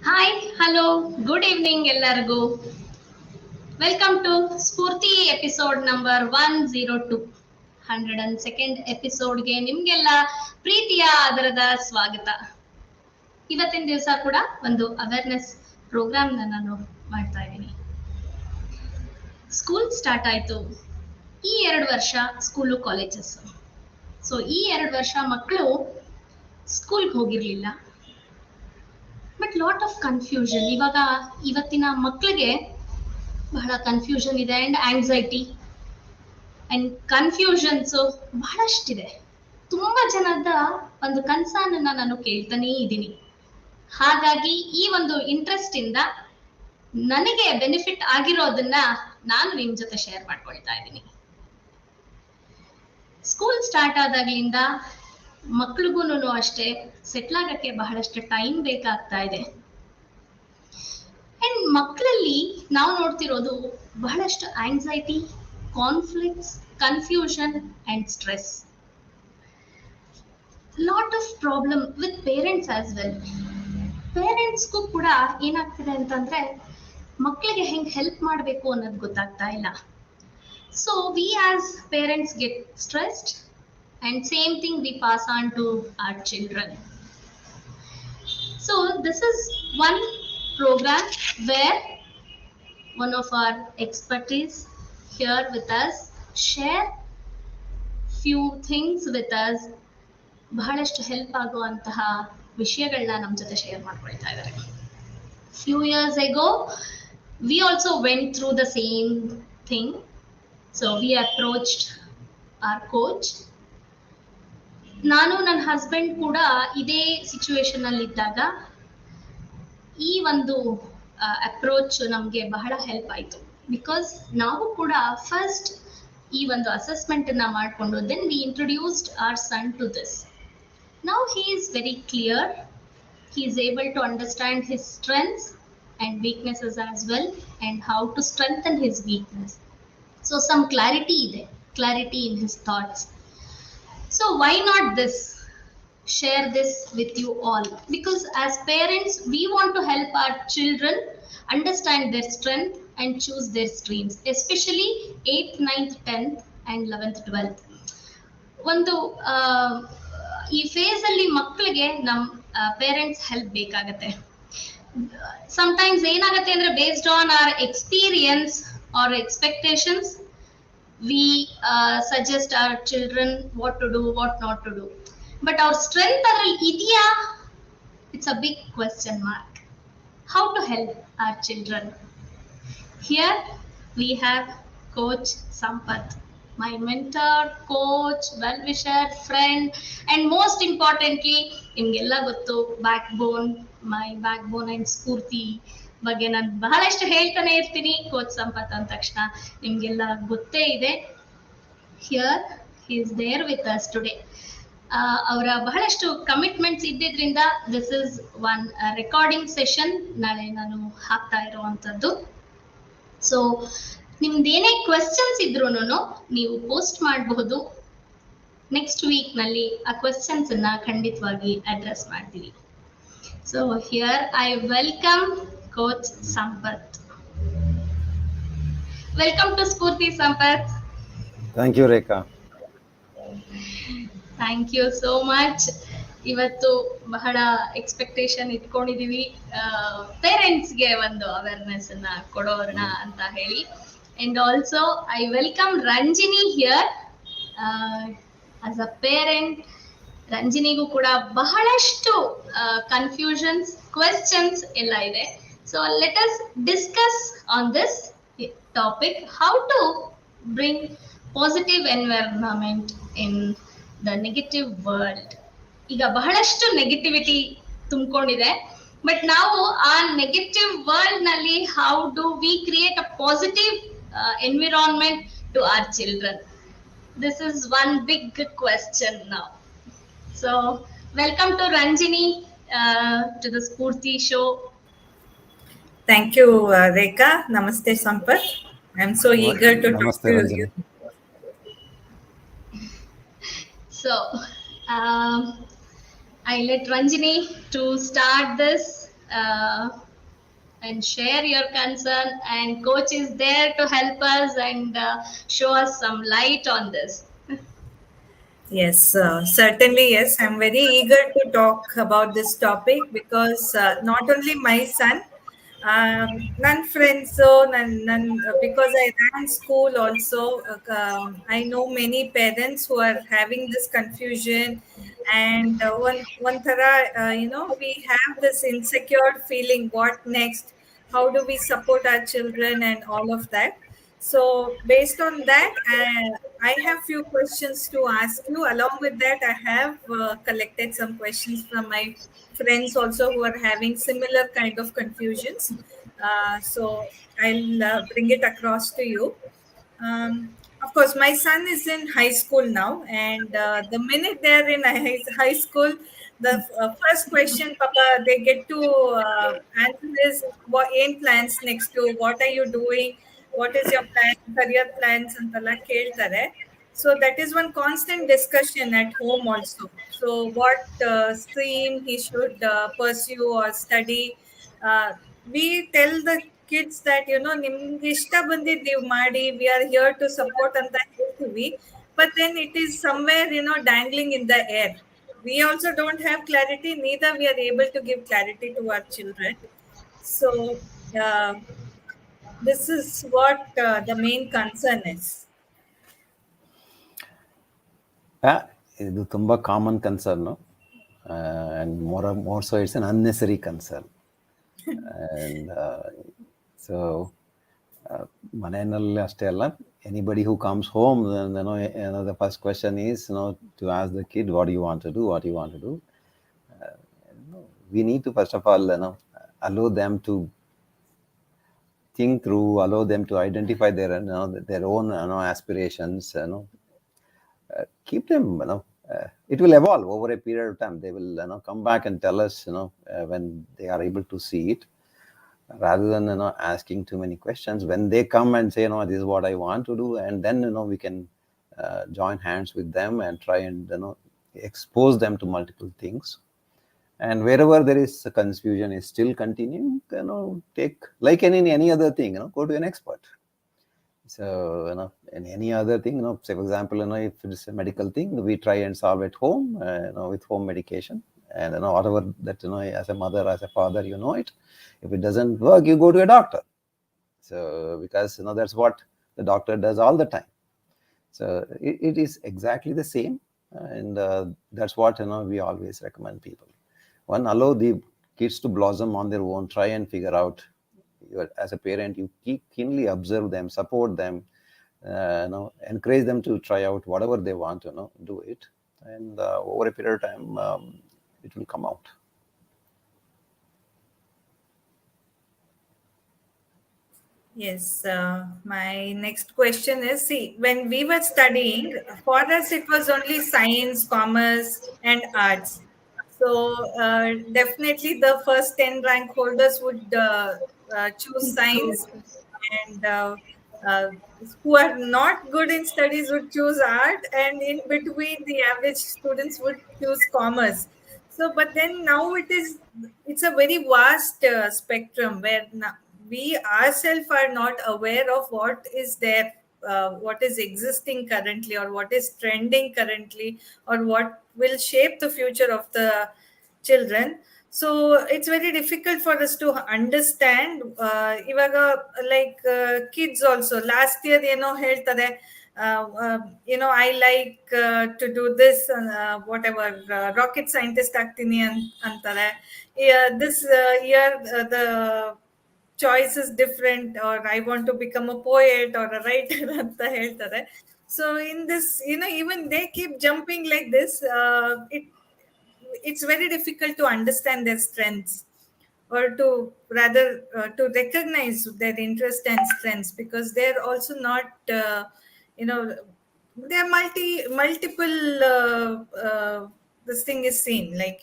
Hi hello good evening ಎಲ್ಲರಿಗೂ. Welcome to Spoorthi episode number 102 102nd ಎಪಿಸೋಡ್ಗೆ ನಿಮ್ಗೆಲ್ಲ ಪ್ರೀತಿಯ ಆದರದ ಸ್ವಾಗತ. ಇವತ್ತಿನ ದಿವಸ ಕೂಡ ಒಂದು ಅವೇರ್ನೆಸ್ ಪ್ರೋಗ್ರಾಮ್ನ ನಾನು ಮಾಡ್ತಾ ಇದ್ದೀನಿ. ಸ್ಕೂಲ್ ಸ್ಟಾರ್ಟ್ ಆಯ್ತು. ಈ 2 ವರ್ಷ ಸ್ಕೂಲು ಕಾಲೇಜಸ್. ಸೊ ಈ 2 ವರ್ಷ ಮಕ್ಕಳು ಸ್ಕೂಲ್ಗೆ ಹೋಗಿರ್ಲಿಲ್ಲ. But lot of confusion. ಇವತ್ತಿನ ಮಕ್ಕಳಿಗೆ ಬಹಳ ಕನ್ಫ್ಯೂಷನ್ ಇದೆ ಅಂಡ್ ಆಂಗ್ಸೈಟಿ ಅಂಡ್ ಕನ್ಫ್ಯೂಷನ್ಸ್ ಬಹಳಷ್ಟಿದೆ. ತುಂಬಾ ಜನದ ಒಂದು ಕನ್ಸರ್ನ್ ನಾನು ಕೇಳ್ತಾನೇ ಇದ್ದೀನಿ. ಹಾಗಾಗಿ ಈ ಒಂದು ಇಂಟ್ರೆಸ್ಟ್ ಇಂದ ನನಗೆ ಬೆನಿಫಿಟ್ ಆಗಿರೋದನ್ನ ನಾನು ನಿಮ್ ಜೊತೆ ಶೇರ್ ಮಾಡ್ಕೊಳ್ತಾ ಇದ್ದೀನಿ. ಸ್ಕೂಲ್ ಸ್ಟಾರ್ಟ್ ಆದಾಗ್ಲಿಂದ ಮಕ್ಳಿಗೂ ಅಷ್ಟೇ ಸೆಟ್ಲ್ ಆಗಕ್ಕೆ ಬಹಳಷ್ಟು ಟೈಮ್ ಬೇಕಾಗ್ತಾ ಇದೆ. ಅಂಡ್ ಮಕ್ಕಳಲ್ಲಿ ನಾವು ನೋಡ್ತಿರೋದು ಬಹಳಷ್ಟು anxiety, conflicts, confusion and stress. Lot of problem with parents as well. ಪೇರೆಂಟ್ಸ್ಗೂ ಕೂಡ ಏನಾಗ್ತಿದೆ ಅಂತಂದ್ರೆ ಮಕ್ಕಳಿಗೆ ಹೆಂಗ್ ಹೆಲ್ಪ್ ಮಾಡಬೇಕು ಅನ್ನೋದು ಗೊತ್ತಾಗ್ತಾ ಇಲ್ಲ. So we as parents get stressed and same thing we pass on to our children. So this is one program where one of our expertise here with us share few things with us. ಬಹಳಷ್ಟು help ಆಗುವಂತಹ ವಿಷಯಗಳನ್ನ ನಮ್ಮ ಜೊತೆ share ಮಾಡ್ಕೊಳ್ತಾ ಇದ್ದಾರೆ. Few years ago we also went through the same thing. So we approached our coach. ನಾನು ನನ್ನ husband ಕೂಡ ಇದೇ ಸಿಚುವೇಶನ್ ಅಲ್ಲಿ ಇದ್ದಾಗ ಈ ಒಂದು ಅಪ್ರೋಚ್ ನಮ್ಗೆ ಬಹಳ ಹೆಲ್ಪ್ ಆಯ್ತು. ಬಿಕಾಸ್ ನಾವು ಕೂಡ ಫಸ್ಟ್ ಈ ಒಂದು ಅಸೆಸ್ಮೆಂಟ್ ಅನ್ನ ಮಾಡ್ಕೊಂಡು then we introduced our son to this. Now he is very clear. He is able to understand his strengths and weaknesses as well and how to strengthen his weakness. So some clarity ಇದೆ, clarity in his thoughts. So why not this? Share this with you all. Because as parents, we want to help our children understand their strength and choose their streams, especially 8th, 9th, 10th and 11th, 12th. ಒಂದು ಈ face ಅಲ್ಲಿ ಮಕ್ಕಳಿಗೆ ನಮ್ಮ parents help ಬೇಕಾಗತ್ತೆ. Sometimes ಏನಾಗತ್ತೆ ಅಂದ್ರೆ based on our experience or expectations we suggest our children what to do, what not to do. But our strength adral idya, it's a big question mark. How to help our children? Here we have Coach Sampath, my mentor, coach, well-wisher, friend, and most importantly, nimgella gottu backbone, my backbone and Spoorthi ಬಗ್ಗೆ ನಾನು ಬಹಳಷ್ಟು ಹೇಳ್ತಾನೆ ಇರ್ತೀನಿ. Coach Sampath ಅಂದ ತಕ್ಷಣ ನಿಮ್ಗೆಲ್ಲ ಗೊತ್ತೇ ಇದೆ. Here he is there with us today. ಅವರ ಬಹಳಷ್ಟು ಕಮಿಟ್ಮೆಂಟ್ಸ್ ಇದ್ದಿದ್ರಿಂದ this is one recording session ನಾಳೆ ನಾನು ಹಾಕ್ತಾ ಇರುವಂತದ್ದು. ಸೊ ನಿಮ್ದೇನೇ ಕ್ವೆಶ್ಚನ್ಸ್ ಇದ್ರು ನೀವು ಪೋಸ್ಟ್ ಮಾಡಬಹುದು. ನೆಕ್ಸ್ಟ್ ವೀಕ್ ನಲ್ಲಿ ಆ ಕ್ವೆಶ್ಚನ್ಸ್ ಅನ್ನ ಖಂಡಿತವಾಗಿ ಅಡ್ರೆಸ್ ಮಾಡ್ತೀವಿ. So here I welcome Coach Sampath. Welcome to Spoorthi, Sampath. Thank you, Rekha. Thank you so much. ಇವತ್ತು ಬಹಳ ಎಕ್ಸ್ಪೆಕ್ಟೇಷನ್ ಇಟ್ಕೊಂಡಿದೀವಿ ಪೇರೆಂಟ್ಸ್ಗೆ ಒಂದು ಅವೇರ್ನೆಸ್ ಅನ್ನ ಕೊಡೋಣ ಅಂತ ಹೇಳಿ. And also I welcome Ranjini here as a parent. ರಂಜಿನಿಗೂ ಕೂಡ ಬಹಳಷ್ಟು ಕನ್ಫ್ಯೂಷನ್ಸ್, ಕ್ವೆಶ್ಚನ್ಸ್ ಎಲ್ಲ ಇದೆ. So let us discuss on this topic, how to bring positive environment in the negative world. ಈಗ ಬಹಳಷ್ಟು ನೆಗೆಟಿವಿಟಿ ತುಂಬಿಕೊಂಡಿದೆ. ಬಟ್ ನಾವು ಆ ನೆಗೆಟಿವ್ ವರ್ಲ್ಡ್ ನಲ್ಲಿ how do we create a positive environment to our children? This is one big question now. So welcome to Ranjini to the Spoorthi show. Thank you, Rekha. Namaste, Sampath. I'm so eager to talk to you. So, I let Ranjini to start this. and share your concern, and coach is there to help us and show us some light on this. Yes, certainly. Yes, I'm very eager to talk about this topic because not only my son, none friends, so none because I ran school also. I know many parents who are having this confusion, and one thara, we have this insecure feeling. What next? How do we support our children and all of that? So based on that, I have few questions to ask you. Along with that, I have collected some questions from my friends also who are having similar kind of confusions. So I'll bring it across to you. Of course, my son is in high school now, and the minute they're in high school, the first question, Papa, they get to answer is what aim plans next to what are you doing, what is your plan, career plans, and ಕೇಳ್ತಾರೆ. So that is one constant discussion at home also. So what stream he should pursue or study. Uh, we tell the kids that ನಿಮ್ಗೆ ಇಷ್ಟ ಬಂದಿದ್ದು ನೀವು ಮಾಡಿ, we are here to support ಅಂತ ಹೇಳ್ತೀವಿ, but then it is somewhere dangling in the air. We also don't have clarity, neither we are able to give clarity to our children. So uh, this is what the main concern is. ಇದು ತುಂಬ common concern, and more so it's un unnecessary concern. And so ಮನೆಯಲ್ಲಿ ಅಷ್ಟೇ ಅಲ್ಲ, anybody who comes home, the first question is to ask the kid what you want to do, what you want to do. We need to first of all allow them to think through, allow them to identify their own aspirations. Keep them, it will evolve over a period of time. They will come back and tell us when they are able to see it, rather than asking too many questions. When they come and say this is what I want to do, and then we can join hands with them and try and expose them to multiple things. And wherever there is a confusion is still continuing, take, like any other thing, go to an expert. So in any other thing, say for example, if it is a medical thing, we try and solve at home, with home medication, and whatever that as a mother, as a father, it. If it doesn't work, you go to a doctor. So because that's what the doctor does all the time. So it is exactly the same, and that's what we always recommend people. One, allow the kids to blossom on their own. Try and figure out. As a parent, you keenly observe them, support them, encourage them to try out whatever they want to do it, and over a period of time, it will come out. Yes, my next question is, see, when we were studying, for us it was only science, commerce, and arts. So definitely the first 10 rank holders would choose science, and who are not good in studies would choose art, and in between the average students would choose commerce. So but then now it's a very vast spectrum where we ourselves are not aware of what is there, what is existing currently, or what is trending currently, or what will shape the future of the children. So it's very difficult for us to understand. Ivaga, like kids also last year ಹೇಳ್ತಾರೆ, I like to do this, whatever, rocket scientist ಆಗ್ತೀನಿ ಅಂತಾರೆ. This year the choice is different, or I want to become a poet or a writer ಅಂತ ಹೇಳ್ತಾರೆ. So in this, even they keep jumping like this. It's very difficult to understand their strengths, or to rather to recognize their interest and strengths, because they're also not they're multiple this thing is seen, like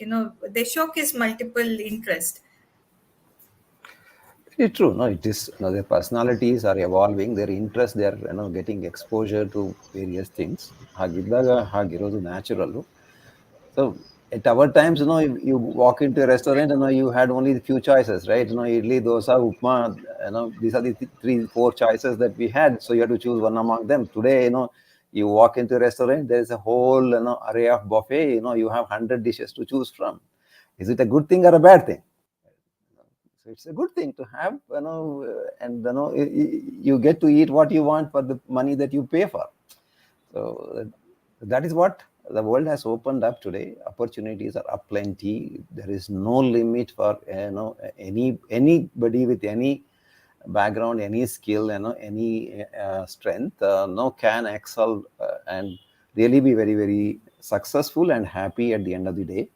they showcase multiple interest. It's true. No, it is. Their personalities are evolving. Their interests, they are getting exposure to various things. ಹಾಗಿದ್ದಾಗ ಹಾಗಿರೋದು natural. So at our times, you walk into a restaurant, you had only a few choices, right? Idli, dosa, upma, these are the three, four choices that we had. So you had to choose one among them. Today, you walk into a restaurant, there is a whole, array of buffet. You have 100 dishes to choose from. Is it a good thing or a bad thing? So it's a good thing to have, and you get to eat what you want for the money that you pay for. So that is what the world has opened up today. Opportunities are aplenty. There is no limit for anybody with any background, any skill, any strength, no can excel and really be very, very successful and happy at the end of the day.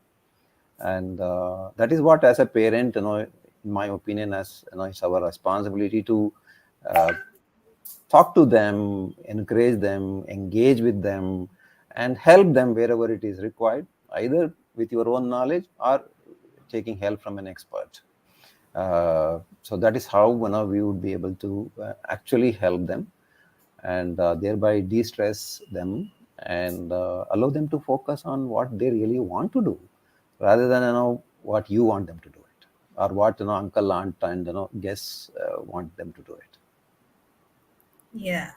And that is what, as a parent, in my opinion, as it's our responsibility to uh, talk to them, encourage them, engage with them, and help them wherever it is required, either with your own knowledge or taking help from an expert. So that is how we would be able to actually help them, and thereby de-stress them, and allow them to focus on what they really want to do, rather than what you want them to do it, or what uncle, aunt, and guests want them to do it. Yeah.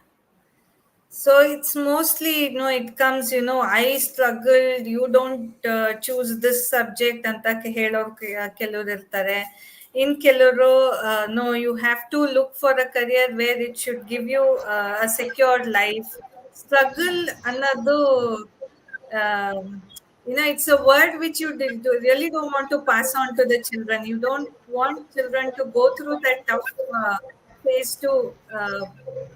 So it's mostly, it comes, I struggled, you don't choose this subject ಅಂತ ಹೇಳೋರು ಕೆಲವ್ರು ಇರ್ತಾರೆ. In ಕೆಲವರು, no, you have to look for a career where it should give you a secured life. Struggle ಅನ್ನೋದು, um, it's a word which you really don't want to pass on to the children. You don't want children to go through that tough phase to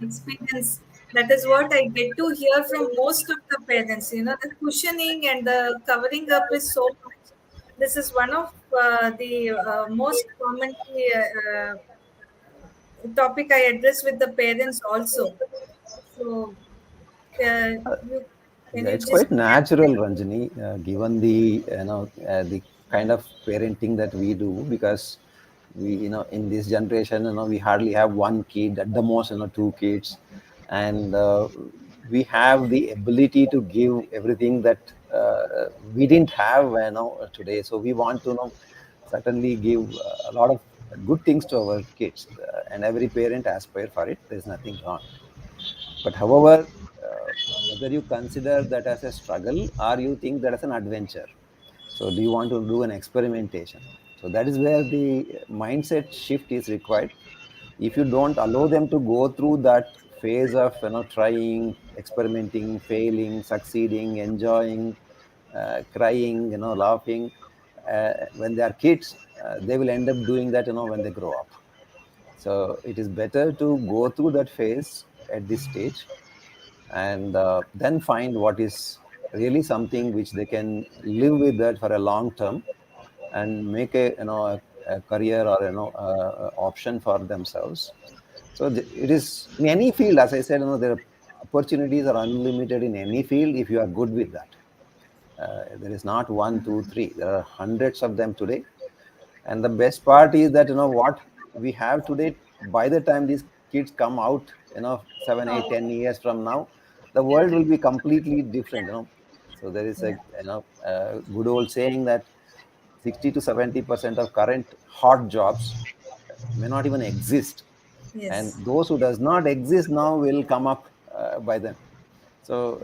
experience. That is what I get to hear from most of the parents. The cushioning and the covering up is so much. This is one of the most commonly topic I address with the parents also. So, you can Yeah, you it's just quite natural, Ranjani, given the kind of parenting that we do, because we, in this generation, we hardly have one kid, at the most, two kids, and we have the ability to give everything that we didn't have, today. So we want to, certainly give a lot of good things to our kids, and every parent aspire for it. There's nothing wrong. But however, whether you consider that as a struggle or you think that as an adventure. So do you want to do an experimentation? So that is where the mindset shift is required. If you don't allow them to go through that phase of trying, experimenting, failing, succeeding, enjoying, crying, laughing, when they are kids, they will end up doing that when they grow up. So it is better to go through that phase at this stage, and then find what is really something which they can live with that for a long term, and make a career, or option for themselves. So it is in any field, as I said, the opportunities are unlimited in any field if you are good with that. There is not one, two, three. There are hundreds of them today. And the best part is that what we have today, by the time these kids come out, 7, 8, 10 years from now, the world will be completely different. So there is a yeah. good old saying that 60 to 70% of current hot jobs may not even exist, and Yes. those who does not exist now will come up by then. So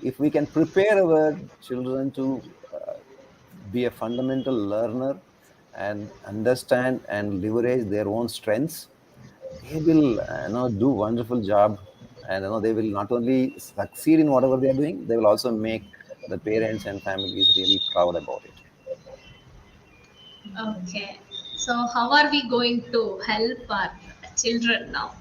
if we can prepare our children to be a fundamental learner and understand and leverage their own strengths, they will do wonderful job, and they will not only succeed in whatever they are doing, they will also make the parents and families really proud about it. Okay. So how are we going to help our children now?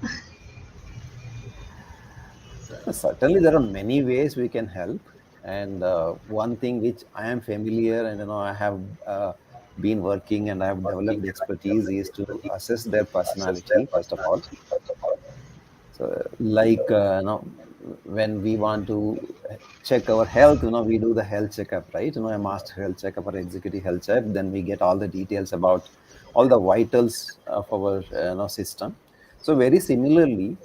So, Certainly, there are many ways we can help, and one thing which I am familiar, and I have been working and I have developed expertise, is to assess their personality first of all. So, like, when we want to check our health, we do the health checkup, right? A master health checkup or executive health check. Then we get all the details about all the vitals of our system. So, very similarly,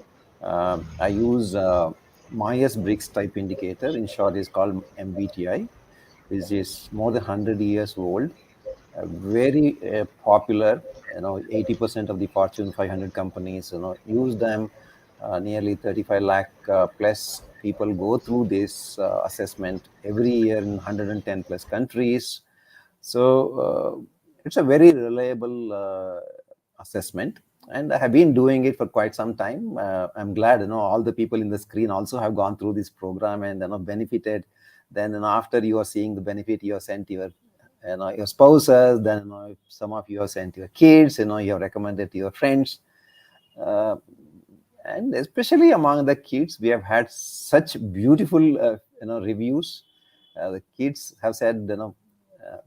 I use Myers Briggs type indicator. In short, is called MBTI. which is more than 100 years old, very popular. 80% of the Fortune 500 companies, use them. Nearly 35 lakh plus people go through this assessment every year in 110 plus countries. So it's a very reliable assessment, and I have been doing it for quite some time. I'm glad all the people in the screen also have gone through this program and benefited. Then after you are seeing the benefit, you have sent your spouses. Then some of you have sent your kids. You have recommended to your friends. Uh, and especially among the kids, we have had such beautiful reviews. The kids have said,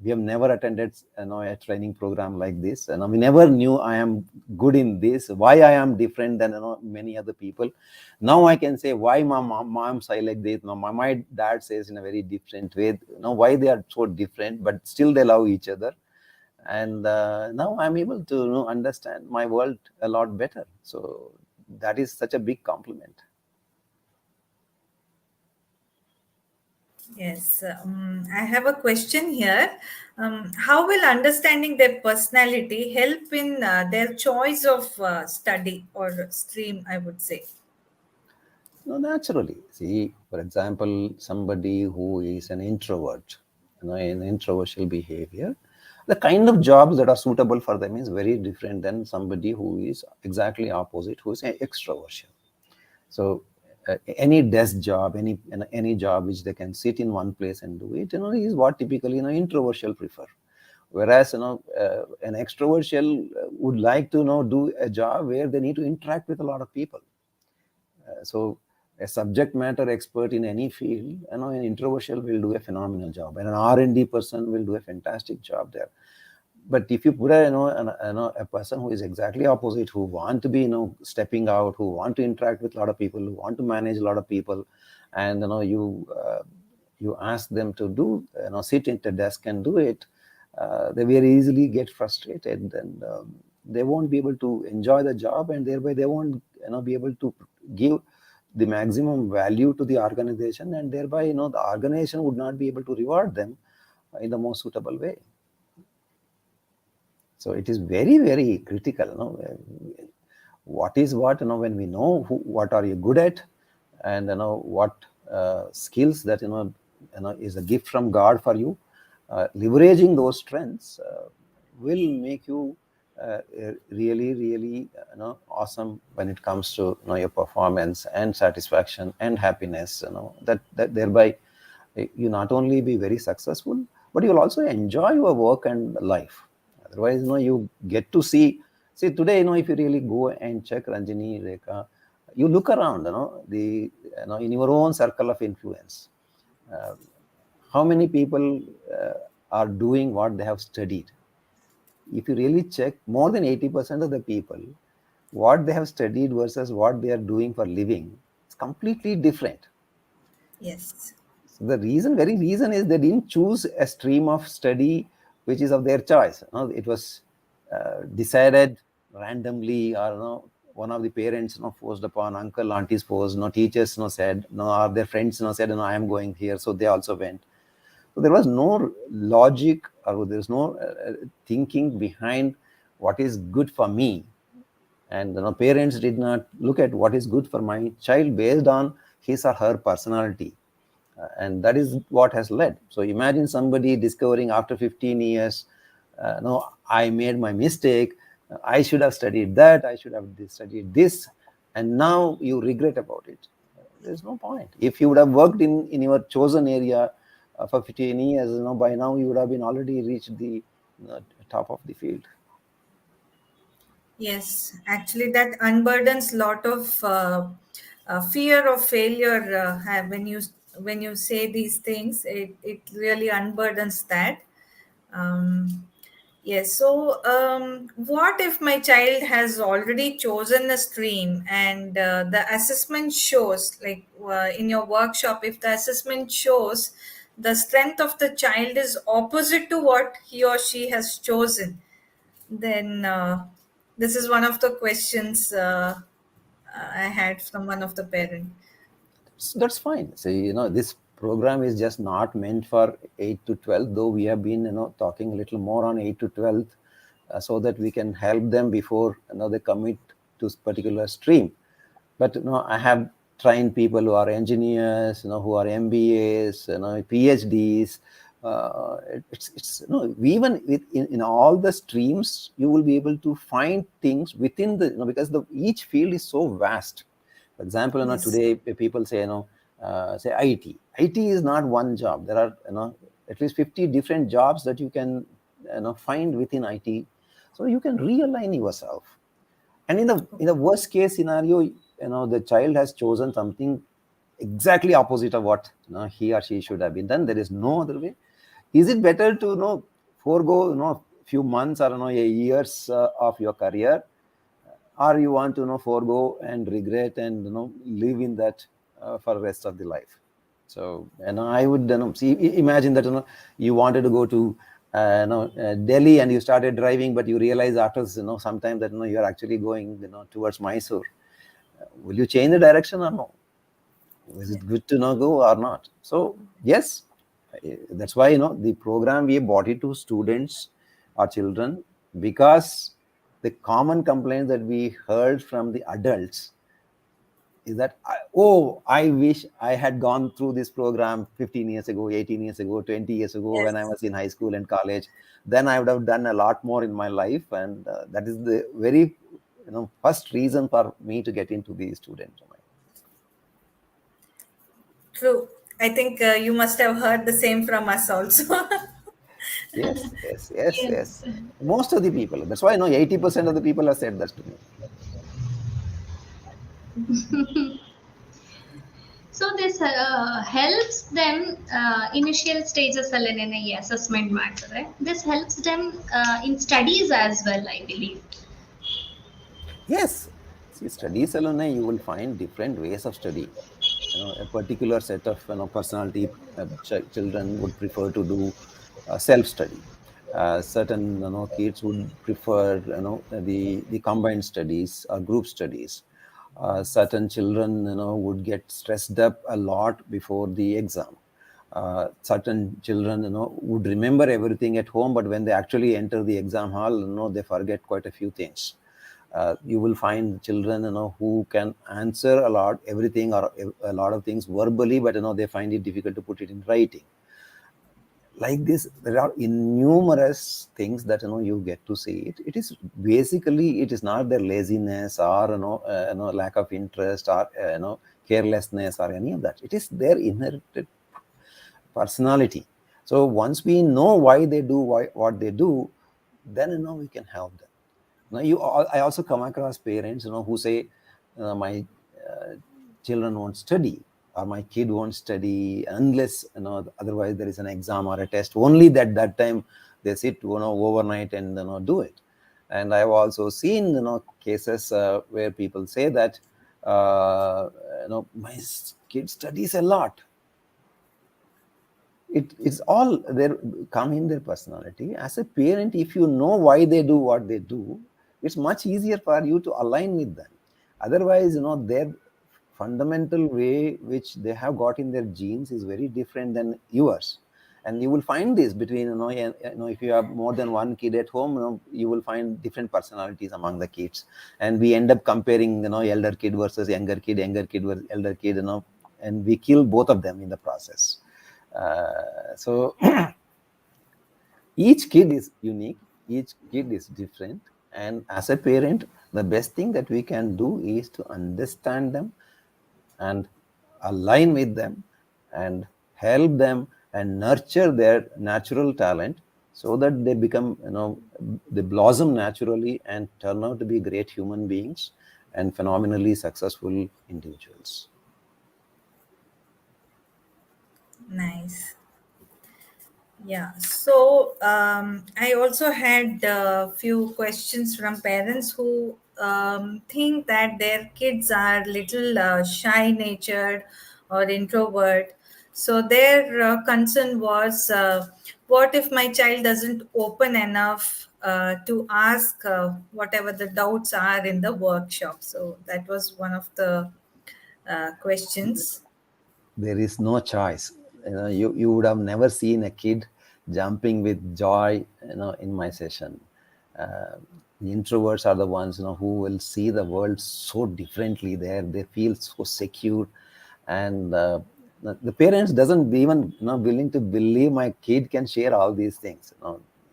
we have never attended a training program like this, and we never knew I am good in this, why I am different than many other people. Now I can say why my mom say like this, my dad says in a very different way, why they are so different, but still they love each other. And now I'm able to understand my world a lot better. So that is such a big compliment. Yes, I have a question here. How will understanding their personality help in their choice of study or stream, I would say? No, naturally. See, for example, somebody who is an introvert, an introversial behavior, the kind of jobs that are suitable for them is very different than somebody who is exactly opposite, who is an extroversion. So any desk job, any job which they can sit in one place and do it, is what typically introversial prefer. Whereas an extroversial would like to do a job where they need to interact with a lot of people. So a subject matter expert in any field, an introversial will do a phenomenal job, and an R&D person will do a fantastic job there. But if you put a person who is exactly opposite, who want to be stepping out, who want to interact with a lot of people, who want to manage a lot of people, and you ask them to do sit at the desk and do it, they very easily get frustrated, and they won't be able to enjoy the job, and thereby they won't be able to give the maximum value to the organization, and thereby the organization would not be able to reward them in the most suitable way. So it is very, very critical. What is what? When we know what are you good at, and what skills that is a gift from God for you, leveraging those strengths will make you really, really awesome when it comes to your performance and satisfaction and happiness. That thereby you not only be very successful, but you'll also enjoy your work and life. Otherwise, you get to see today, if you really go and check, Ranjini, Rekha, you look around, in your own circle of influence, uh, how many people are doing what they have studied. If you really check, more than 80% of the people, what they have studied versus what they are doing for living, it's completely different. Yes. So the very reason is they didn't choose a stream of study which is of their choice. It was decided randomly, or one of the parents forced upon, uncle, aunties forced, teachers said, or their friends said, no, I am going here, so they also went. So there was no logic, or there was no thinking behind what is good for me. And parents did not look at what is good for my child based on his or her personality. And that is what has led. So imagine somebody discovering after 15 years, no, I made my mistake, I should have studied that, I should have studied this, and now you regret about it. There's no point. If you would have worked in your chosen area for 15 years, by now you would have been already reached the top of the field. Yes, actually, that unburdens lot of fear of failure. When you say these things, it really unburdens that. Um, yes. So, what if my child has already chosen a stream and the assessment shows, like in your workshop, if the assessment shows the strength of the child is opposite to what he or she has chosen, then this is one of the questions I had from one of the parents. That's fine. So this program is just not meant for 8 to 12, though we have been talking a little more on 8 to 12, so that we can help them before they commit to particular stream. But I have trained people who are engineers, who are MBAs, PhDs. It's we even in all the streams, you will be able to find things within the because each field is so vast. For example, Yes. today people say say IT. IT is not one job. There are at least 50 different jobs that you can find within IT. So you can realign yourself. And in the worst case scenario, the child has chosen something exactly opposite of what he or she should have been done. There is no other way. Is it better to forego few months or a years of your career, or you want to forego and regret and live in that for the rest of the life? So I would see, imagine that you wanted to go to Delhi and you started driving, but you realize after some time that you're actually going towards Mysore. Will you change the direction or no? Is it good to go or not? So yes, that's why the program we brought it to students or children, because the common complaint that we heard from the adults is that I wish I had gone through this program 15 years ago, 18 years ago, 20 years ago, when I was in high school and college. Then I would have done a lot more in my life, and that is the very first reason for me to get into the student domain. True. I think you must have heard the same from us also. Yes, yes, yes, yes. Yes. Most of the people. That's why 80% of the people have said that to me. So this helps them initial stages ಅಲ್ಲಿ assessment ಮಾಡ್ತಾರೆ. This helps them in studies as well, I believe. Yes. See, studies alone, you will find different ways of study. A particular set of personality children would prefer to do self-study. Certain kids would prefer the combined studies or group studies. Certain children would get stressed up a lot before the exam. Certain children would remember everything at home, but when they actually enter the exam hall, they forget quite a few things. You will find children who can answer everything or a lot of things verbally, but they find it difficult to put it in writing. Like this, there are innumerous things that you get to see. It is basically, it is not their laziness or lack of interest or carelessness or any of that. It is their inherited personality. So once we know why they do what they do, then we can help them. Now, I also come across parents, who say, my children won't study, or my kid won't study unless otherwise there is an exam or a test. Only that time they sit overnight and do it. And I've also seen cases where people say that my kid studies a lot. It's all there, come in their personality. As a parent, if you know why they do what they do, it's much easier for you to align with them. Otherwise, their fundamental way which they have got in their genes is very different than yours. And you will find this between if you have more than one kid at home, you will find different personalities among the kids, and we end up comparing elder kid versus younger kid versus elder kid, and we kill both of them in the process. So each kid is unique, each kid is different, and as a parent, the best thing that we can do is to understand them and align with them and help them and nurture their natural talent, so that they become they blossom naturally and turn out to be great human beings and phenomenally successful individuals. Nice. Yeah. So I also had a few questions from parents who think that their kids are little shy natured or introvert. So their concern was, what if my child doesn't open enough to ask whatever the doubts are in the workshop? So that was one of the questions. There is no choice. you would have never seen a kid jumping with joy, in my session. The introverts are the ones, who will see the world so differently there. They feel so secure, and the parents doesn't even, willing to believe my kid can share all these things.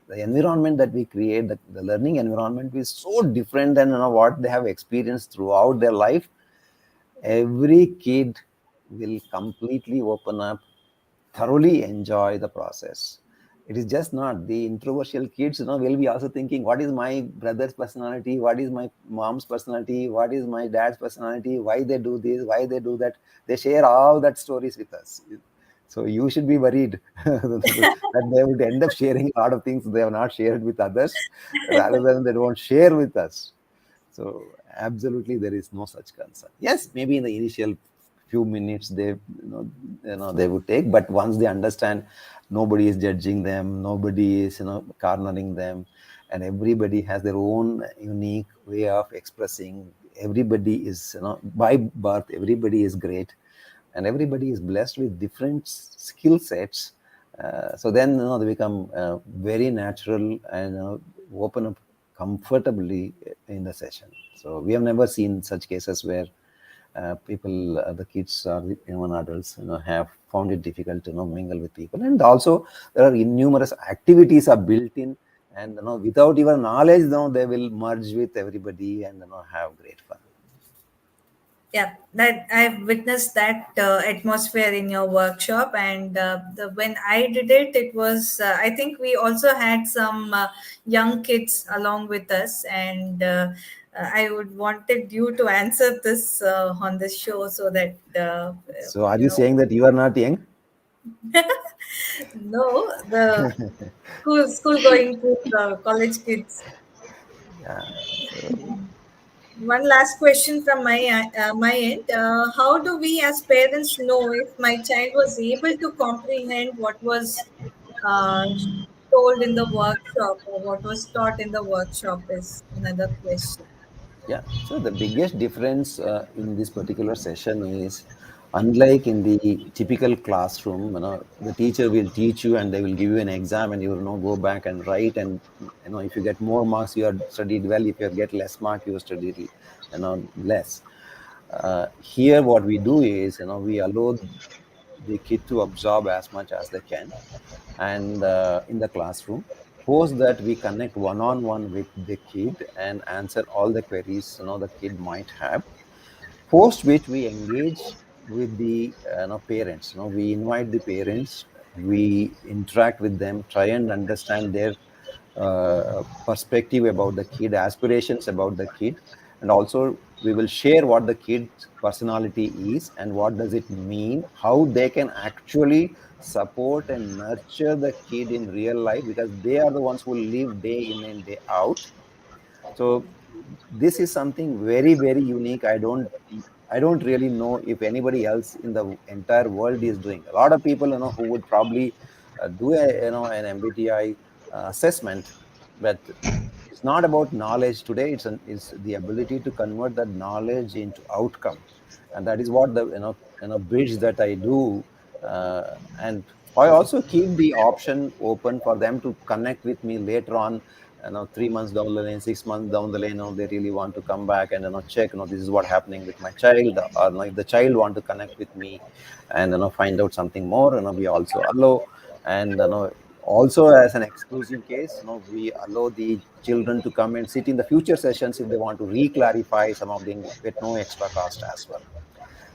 The environment that we create, the learning environment is so different than, what they have experienced throughout their life. Every kid will completely open up, thoroughly enjoy the process. It is just not the introversial kids, will be also thinking, what is my brother's personality? What is my mom's personality? What is my dad's personality? Why they do this? Why they do that? They share all that stories with us. So you should be worried that they would end up sharing a lot of things they have not shared with others, rather than they don't share with us. So absolutely, there is no such concern. Yes, maybe in the initial few minutes they would take, but once they understand, nobody is judging them, nobody is cornering them, and everybody has their own unique way of expressing. Everybody is, by birth, everybody is great, and everybody is blessed with different skill sets. So then, they become very natural and open up comfortably in the session. So we have never seen such cases where people, the kids or even adults, have found it difficult to mingle with people. And also, there are numerous activities are built in, and without even knowledge, they will merge with everybody and have great fun. Yeah, that I've witnessed that atmosphere in your workshop, and when I did it, it was I think we also had some young kids along with us, and I would wanted you to answer this on this show so that So, are you you know. saying that you are not young? No, the school going to college kids. Yeah. So, One last question from my end. How do we as parents know if my child was able to comprehend what was uh, told in the workshop or what was taught in the workshop is another question. yeah. So the biggest difference in this particular session is, unlike in the typical classroom, the teacher will teach you and they will give you an exam, and you will go back and write, and if you get more marks, you have studied well. If you get less mark, you have studied less. Here, what we do is, we allow the kid to absorb as much as they can, and in the classroom, post that we connect one-on-one with the kid and answer all the queries the kid might have, post which we engage with the parents. We invite the parents, we interact with them, try and understand their perspective about the kid, aspirations about the kid, and also we will share what the kid's personality is and what does it mean, how they can actually support and nurture the kid in real life, because they are the ones who live day in and day out. So this is something very, very unique. I don't really know if anybody else in the entire world is doing. A lot of people, who would probably do an MBTI assessment, but it's not about knowledge today. It's the ability to convert that knowledge into outcome, and that is what the bridge that I do. And I also keep the option open for them to connect with me later on. 3 months down the lane, 6 months down the lane, they really want to come back and check, this is what happening with my child, or if the child want to connect with me and find out something more, we also allow. And also, as an exclusive case, we allow the children to come and sit in the future sessions if they want to re-clarify some of the at no extra cost as well.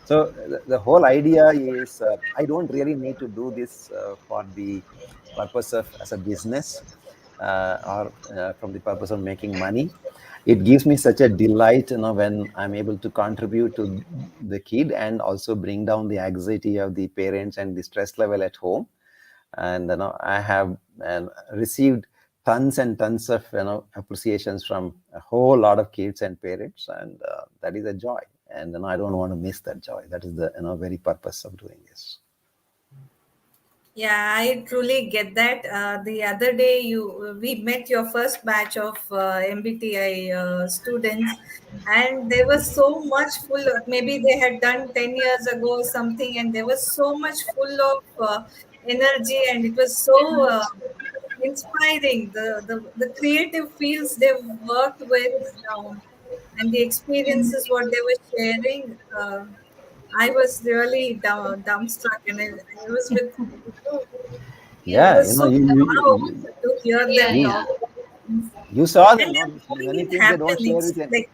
So the whole idea is, I don't really need to do this for the purpose of as a business, or from the purpose of making money. It gives me such a delight, when I'm able to contribute to the kid and also bring down the anxiety of the parents and the stress level at home. And I have received tons and tons of appreciations from a whole lot of kids and parents, and that is a joy. And I don't want to miss that joy. That is the very purpose of doing this. Yeah, I truly get that. The other day, we met your first batch of MBTI students, and they were so much full. Maybe they had done 10 years ago or something, and they were so much full of energy, and it was so inspiring. The creative fields they've worked with, and the experiences what they were sharing. I was really dumbstruck, and I was with it Yeah, was so wow to hear them Yeah, you talk. yeah. you saw And them, no? they're making Many it things they happen. don't share It's with them. like,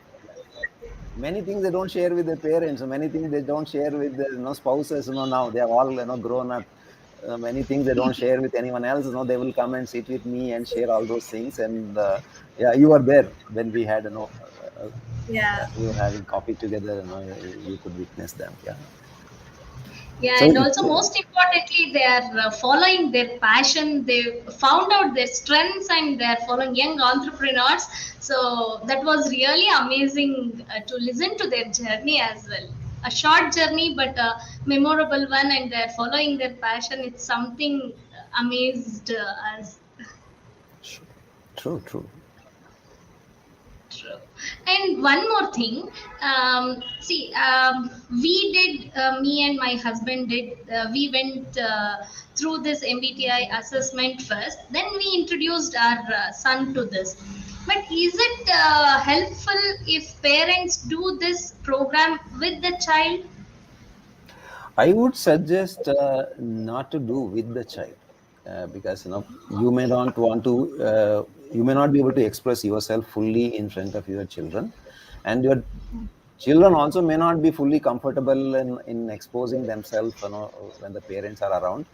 Many things they don't share with their parents. Many things they don't share with their spouses. Now they are all grown up. Many things they don't share with anyone else. They will come and sit with me and share all those things. And yeah, you were there when we had yeah, we were having coffee together. You could witness them. Yeah. Yeah, So and also most importantly, they are following their passion. They found out their strengths and they are following young entrepreneurs. So that was really amazing to listen to their journey as well. A short journey, but a memorable one, and they're following their passion. It's something amazed us. true, true. True. And one more thing, see, we did, me and my husband did, we went through this MBTI assessment first, then we introduced our son to this. But is it helpful if parents do this program with the child? I would suggest not to do with the child because you may not want to, you may not be able to express yourself fully in front of your children, and your children also may not be fully comfortable in exposing themselves when the parents are around.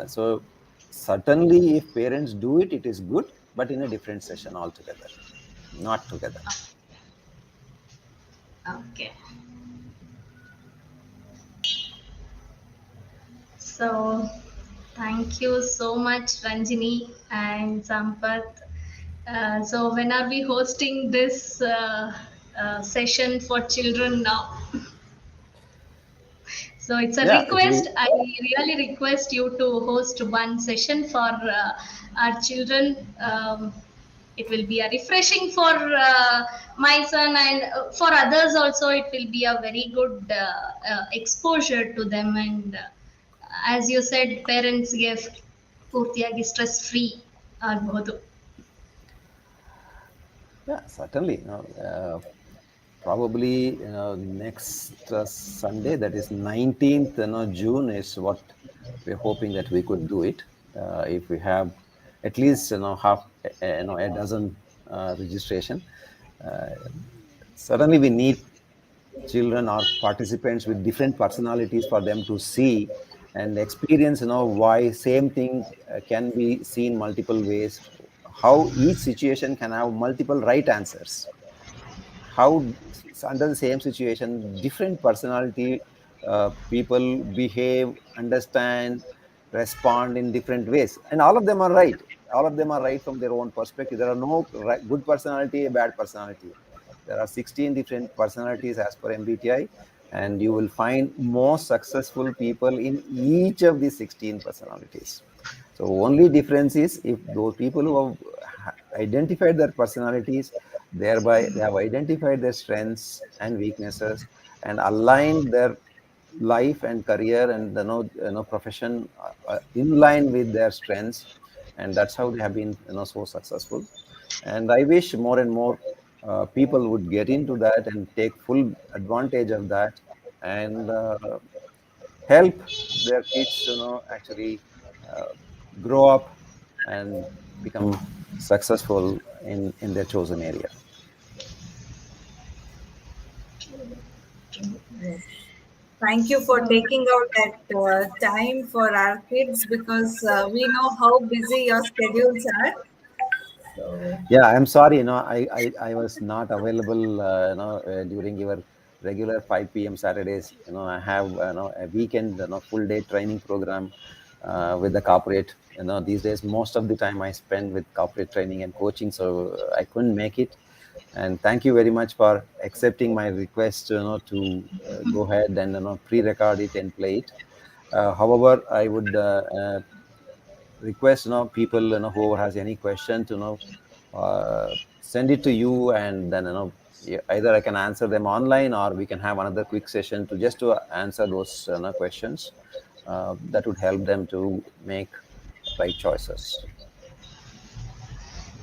So certainly, if parents do it, it is good, but in a different session altogether, not together. Okay. So, thank you so much, Ranjini and Sampath. So, when are we hosting this session for children now? So, it's a Yeah, it will. request. I really request you to host one session for our children. It will be a refreshing for my son and for others also. It will be a very good exposure to them, and as you said, parents ಗೆ ಪೂರ್ತಿಯಾಗಿ stress free ಆಗಬಹುದು. Yeah, certainly. Probably next Sunday, that is 19th June, is what we're hoping that we could do it. If we have at least half a dozen registration. Uh, Certainly, we need children or participants with different personalities for them to see and experience why same thing can be seen multiple ways, how each situation can have multiple right answers, how under the same situation different personality people behave, understand, respond in different ways, and all of them are right. All of them are right from their own perspective. There are no good personality, a bad personality. There are 16 different personalities as per MBTI, and you will find more successful people in each of these 16 personalities. So only difference is if those people who have identified their personalities, thereby they have identified their strengths and weaknesses and aligned their life and career and profession in line with their strengths, and that's how they have been so successful. And I wish more and more people would get into that and take full advantage of that, and help their kids actually uh, grow up and become successful in their chosen area. yes. Thank you for So taking out that time for our kids, because we know how busy your schedules are. So, Yeah, I'm sorry, I was not available during your regular 5 p.m. Saturdays. I have a weekend full day training program with the corporate. These days most of the time I spend with corporate training and coaching, so I couldn't make it. And thank you very much for accepting my request to go ahead and pre-record it and play it. However, I would request people whoever has any question to send it to you, and then either I can answer them online, or we can have another quick session to just to answer those questions. That would help them to make right choices.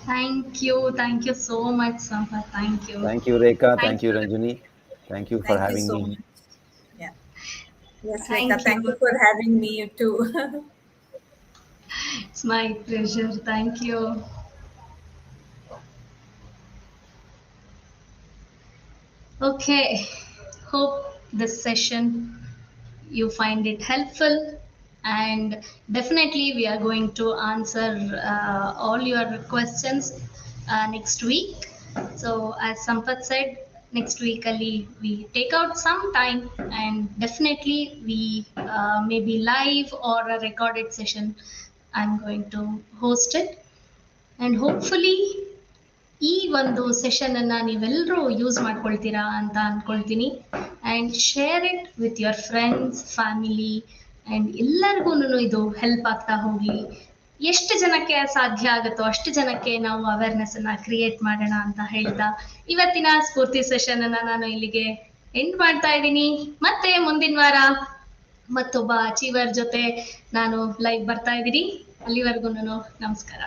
Thank you so much, Sampath. Thank you. Thank you, Rekha. Thank Thank you, you. Ranjani. Thank you for Thank you having so me. much. Yeah. Yes, Rekha, Thank thank you you. for having me, you too. It's my pleasure. Thank you. Okay. Hope this session you find it helpful, and definitely we are going to answer all your questions next week. So as Sampath said, next week Ali, we take out some time, and definitely we maybe live or a recorded session I'm going to host it, and hopefully ಈ ಒಂದು session ಅನ್ನ ನೀವೆಲ್ಲರೂ use ಮಾಡ್ಕೊಳ್ತೀರಾ ಅಂತ ಅನ್ಕೊಳ್ತೀನಿ. And share it with your friends, family, and ಎಲ್ಲರಿಗೂ ಇದು help ಆಗ್ತಾ ಹೋಗಲಿ. ಎಷ್ಟು ಜನಕ್ಕೆ ಸಾಧ್ಯ ಆಗುತ್ತೋ ಅಷ್ಟು ಜನಕ್ಕೆ ನಾವು ಅವೇರ್ನೆಸ್ ಅನ್ನ ಕ್ರಿಯೇಟ್ ಮಾಡೋಣ ಅಂತ ಹೇಳ್ತಾ ಇವತ್ತಿನ ಸ್ಫೂರ್ತಿ ಸೆಷನ್ ಅನ್ನ ನಾನು ಇಲ್ಲಿಗೆ ಎಂಡ್ ಮಾಡ್ತಾ ಇದ್ದೀನಿ. ಮತ್ತೆ ಮುಂದಿನ ವಾರ ಮತ್ತೊಬ್ಬ ಅಚೀವರ್ ಜೊತೆ ನಾನು ಲೈವ್ ಬರ್ತಾ ಇದ್ದೀನಿ. ಅಲ್ಲಿವರೆಗೂ ನಮಸ್ಕಾರ.